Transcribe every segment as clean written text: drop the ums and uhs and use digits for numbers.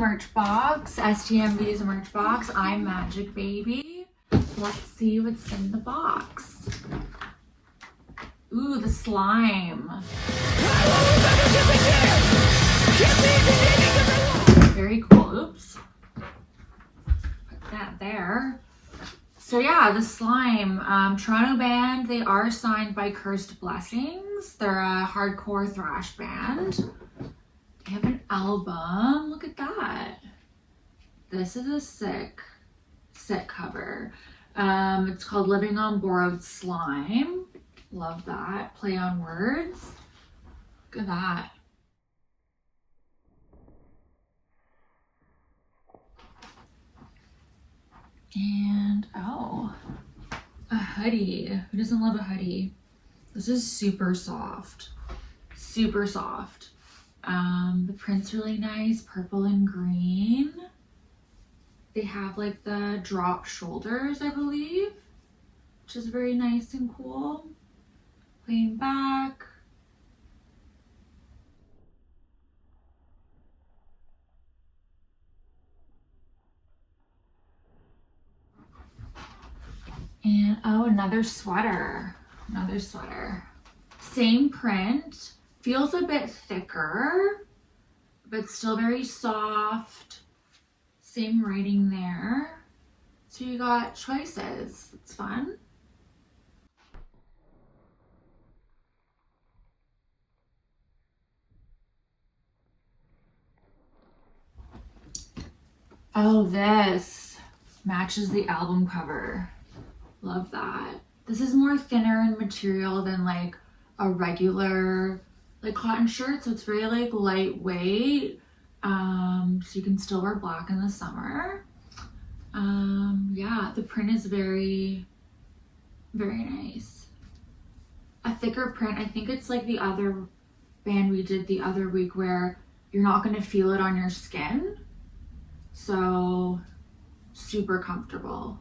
merch box, STMV's merch box. I'm MagicK BB. Let's see what's in the box. Ooh, the slime. Very cool. Oops. Put that there. So yeah, the slime. Toronto band. They are signed by Cursed Blessings. They're a hardcore thrash band. They have an album. Look at that. This is a sick cover. It's called Living on Borrowed Slime. Love that. Play on words. Look at that. And oh, a hoodie. Who doesn't love a hoodie? This is super soft. Super soft. The print's really nice, purple and green. They have like the drop shoulders, I believe, which is very nice and cool. Plain back. And oh, another sweater. Another sweater. Same print. Feels a bit thicker, but still very soft. Same writing there. So you got choices. It's fun. Oh, this matches the album cover. Love that. This is more thinner in material than like a regular like cotton shirt, so it's very like lightweight, so you can still wear black in the summer. Yeah, the print is very nice. A thicker print. I think it's like the other band we did the other week where you're not going to feel it on your skin, so super comfortable.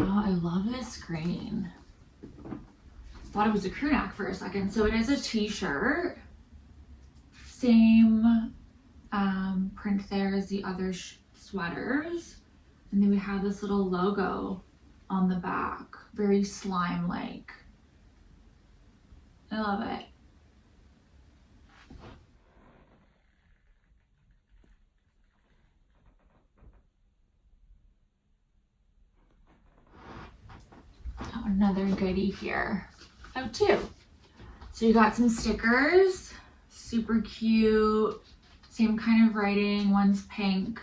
Oh, I love this green. Thought it was a crew neck for a second. So it is a t-shirt. Same print there as the other sweaters. And then we have this little logo on the back. Very slime-like. I love it. Oh, another goodie here. Oh, two. So you got some stickers, super cute, same kind of writing. One's pink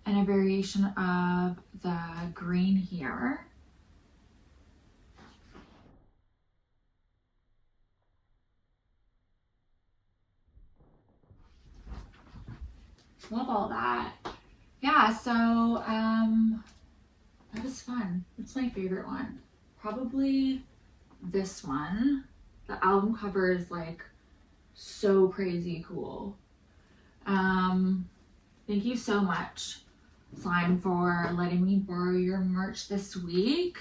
and a variation of the green here. Love all that. Yeah, so that was fun. It's my favorite one. Probably this one. The album cover is like so crazy cool. Thank you so much, Slime, for letting me borrow your merch this week.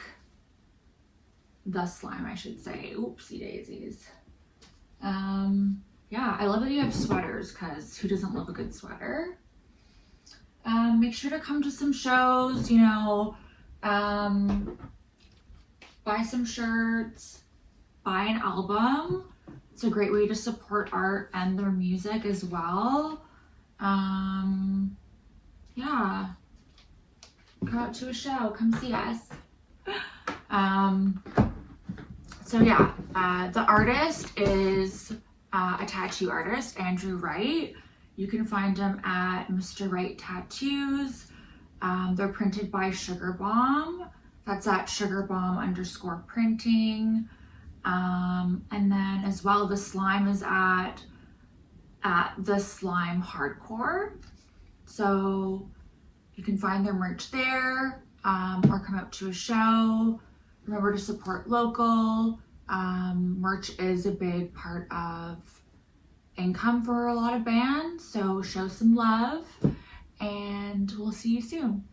The Slime, I should say. Oopsie daisies. Yeah, I love that you have sweaters, because who doesn't love a good sweater? Make sure to come to some shows, you know, buy some shirts, buy an album. It's a great way to support art and their music as well. Yeah, go out to a show, come see us. So yeah, the artist is a tattoo artist, Andrew Wright. You can find him at Mr. Wright Tattoos. They're printed by Sugar Bomb. That's at sugarbomb_printing. And then as well, the slime is at the Slime Hardcore. So you can find their merch there, or come out to a show. Remember to support local. Merch is a big part of income for a lot of bands, so show some love, and we'll see you soon.